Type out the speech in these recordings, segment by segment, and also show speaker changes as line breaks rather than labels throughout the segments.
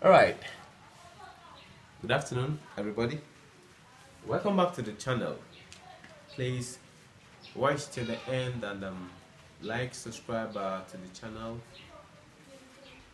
Alright, good afternoon everybody. Welcome back to the channel. Please watch till the end and like, subscribe to the channel.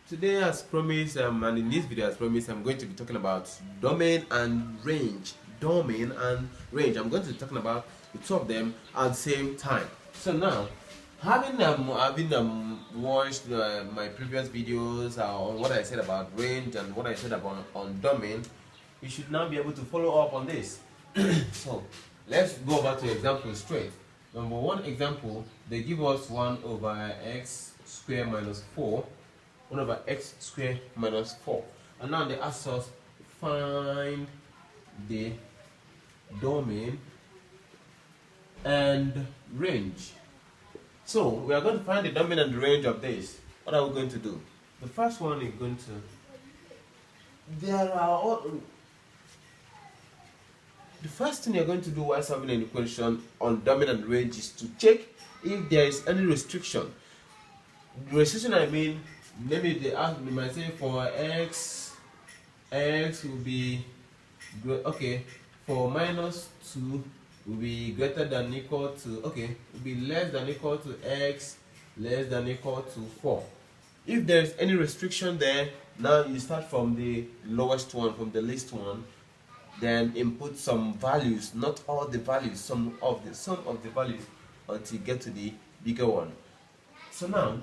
Today, as promised, and in this video as promised, I'm going to be talking about domain and range. Domain and range. I'm going to be talking about the two of them at the same time. So now, having watched my previous videos on what I said about range and what I said about on domain, you should now be able to follow up on this. So let's go over to example straight. Number one example, they give us 1 over x squared minus 4, 1 over x squared minus 4, and now they ask us find the domain and range. So we are going to find the domain and the range of this. What are we going to do? The first one is going to, the first thing you're going to do while solving an equation on domain and range is to check if there is any restriction. The restriction I mean, maybe they might say for x will be okay, for minus 2 will be greater than equal to, okay, will be less than equal to x less than equal to 4. If there is any restriction there, now you start from the lowest one, from the least one, then input some values, not all the values, some of the values, until you get to the bigger one. So now,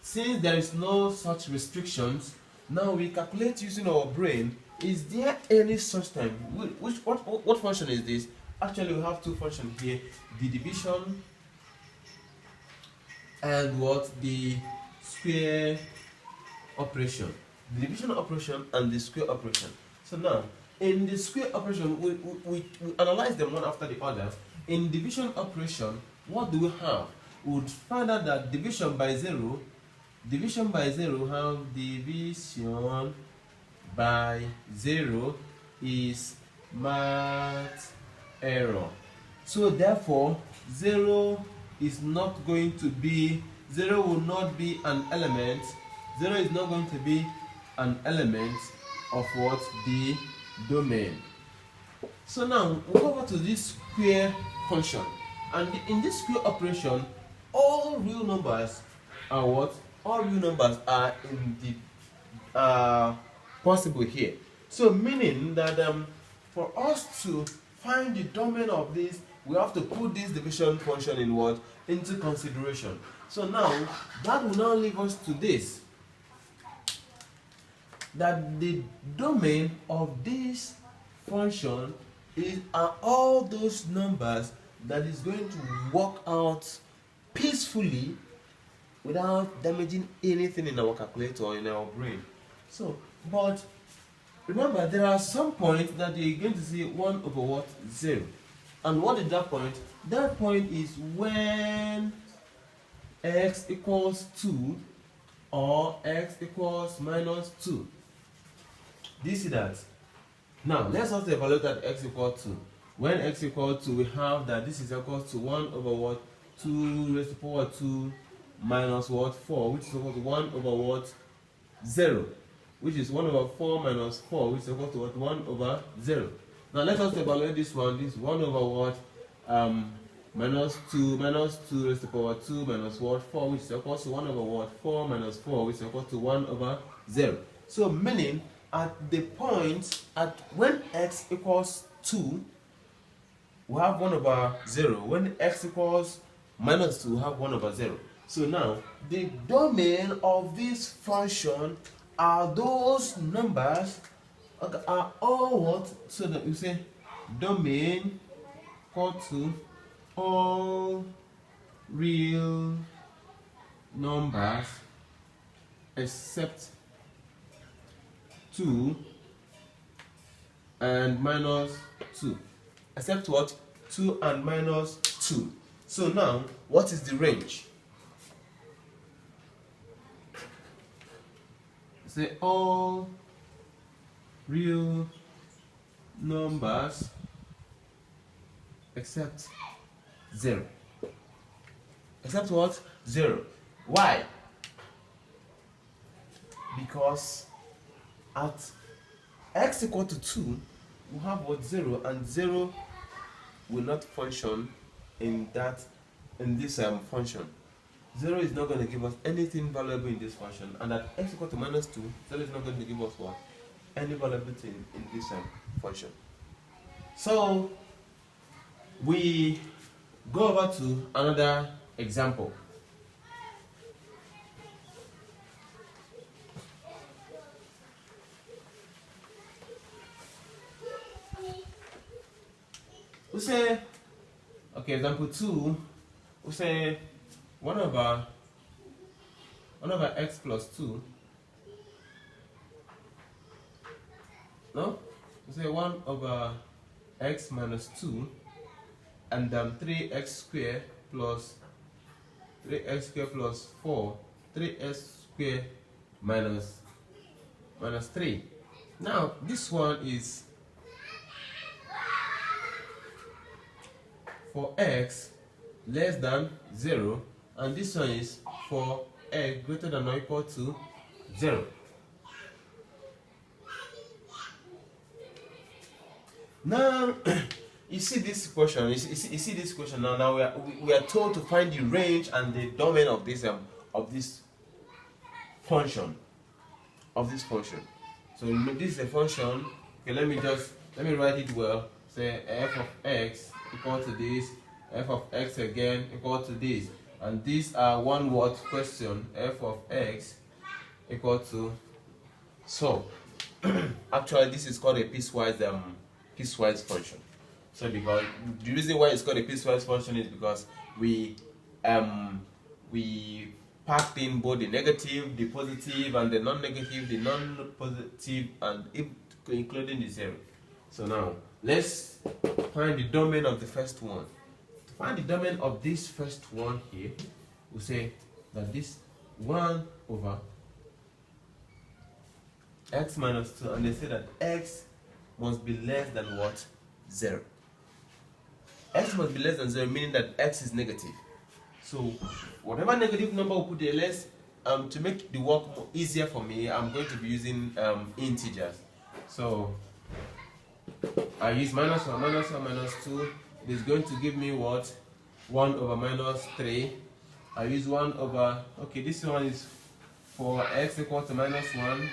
since there is no such restrictions, now we calculate using our brain. Is there any such time? What function is this? Actually, we have two functions here: the division and what the square operation. The division operation and the square operation. So now, in the square operation, we analyze them one after the other. In division operation, what do we have? We would find out that division by 0 have division by 0 is math error. So therefore, 0 is not going to be, 0 will not be an element, 0 is not going to be an element of what? The domain. So now we go over to this square function, and in this square operation, all real numbers are what? All real numbers are in the possible here. So meaning that for us to find the domain of this, we have to put this division function in what? Into consideration. So now that will now leave us to this, that the domain of this function are all those numbers that is going to work out peacefully without damaging anything in our calculator or in our brain. So, but remember, there are some points that you're going to see 1 over what? 0. And what is that point? That point is when x equals 2 or x equals minus 2. Do you see that? Now, let's also evaluate that x equals 2. When x equals 2, we have that this is equal to 1 over what? 2 raised to the power 2 minus what? 4, which is equal to 1 over what? 0. Which is 1 over 4 minus 4, which is equal to what? 1 over 0. Now, let us evaluate this one. This 1 over what? Minus 2 raised to the power 2 minus what? 4, which is equal to 1 over what? 4 minus 4, which is equal to 1 over 0. So, meaning, at the point when x equals 2, we have 1 over 0. When x equals minus 2, we have 1 over 0. So now, the domain of this function are those numbers, are all what? So that you say domain equal to all real numbers except 2 and minus 2. Except what? 2 and minus 2. So now, what is the range? Say all real numbers except 0. Except what? 0. Why? because at x equal to 2, we have what 0, and 0 will not function in this function. 0 is not going to give us anything valuable in this function, and at x equal to minus 2, 0 is not going to give us what? Any valuable thing in this function. So we go over to another example. We say, okay, example 2, we say 1 over x plus 2. No? We say 1 over x minus 2 and 3x squared plus 4, 3x squared minus 3. Now this one is for x less than 0, and this one is for x greater than or equal to 0. Now you see this question. You see this question. Now we are told to find the range and the domain of this function. So this is a function. Okay, let me write it well. Say f of x equal to this, f of x again equal to this, and these are one word question. F of x equal to, so actually this is called a piecewise function. So because the reason why it's called a piecewise function is because we packed in both the negative, the positive, and the non-negative, the non-positive, and including the 0. So now let's find the domain of the first one. To find the domain of this first one here, we say that this 1 over x minus 2, and they say that x must be less than what? 0. X must be less than 0, meaning that x is negative. So whatever negative number we put there, let's to make the work more easier for me, I'm going to be using integers. So I use minus 1, minus 2. It is going to give me what? 1 over minus 3. I use 1 over, okay, this one is for x equal to minus 1,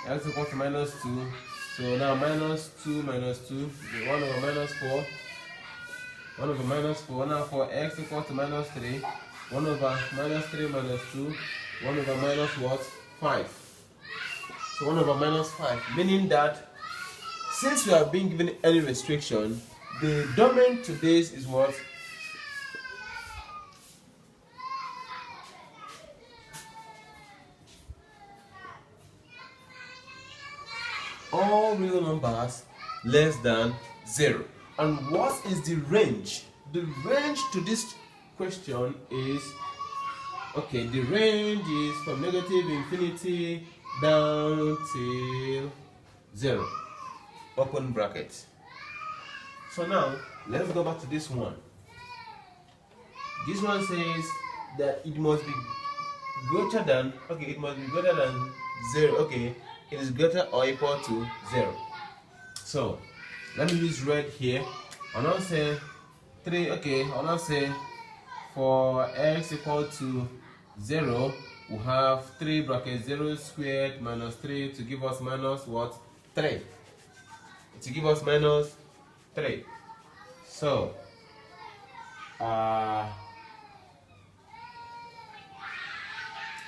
x equal to minus 2. So now minus 2, 1 over minus 4. 1 over minus 4. Now for x equal to minus 3, 1 over minus 3 minus 2, 1 over minus what? 5. So 1 over minus 5, meaning that since we have been given any restriction, the domain to this is what? All real numbers less than 0. And what is the range? The range to this question is, okay, the range is from negative infinity down till 0. Open bracket. So now let's go back to this one. This one says that it must be greater than, okay, it must be greater than 0. Okay, it is greater or equal to 0. So let me use red here. I'll now say 3. Okay, I'll now say for x equal to 0, we have 3 bracket 0 squared minus 3 to give us minus what? 3. To give us minus 3. So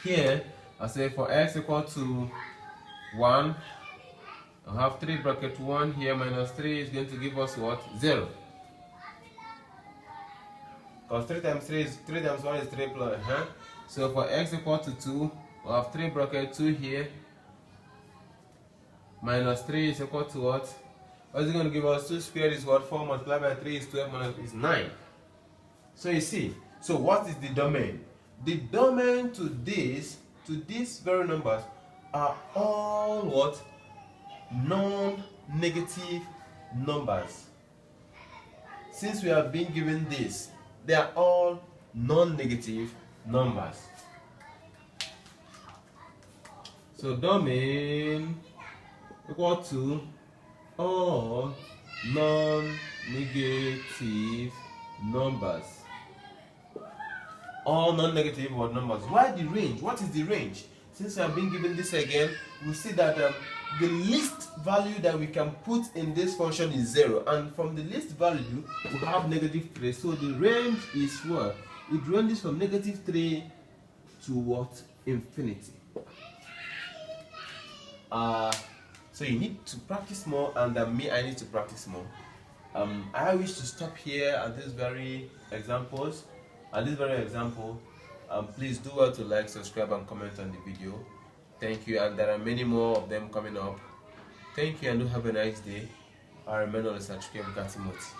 here I say for x equal to 1, I have 3 bracket 1 here minus 3 is going to give us what? 0. Because 3 times 1 is 3 plus. So for x equal to 2, we have 3 bracket 2 here minus 3 is equal to what? What is it going to give us? 2 squared is what? 4 multiplied by 3 is 12 minus is 9. So you see, so what is the domain? The domain to these very numbers are all what? Non-negative numbers. Since we have been given this, they are all non-negative numbers. So domain equal to all non-negative numbers. All non-negative odd numbers. Why the range? What is the range? Since we have been given this again, we see that the least value that we can put in this function is 0, and from the least value we have -3. So the range is what? It ranges from -3 to what? Infinity. So you need to practice more, and me, I need to practice more. I wish to stop here at this very examples. At this very example, please do well to like, subscribe, and comment on the video. Thank you, and there are many more of them coming up. Thank you, and do have a nice day. I remain on the SIR-MuCOT.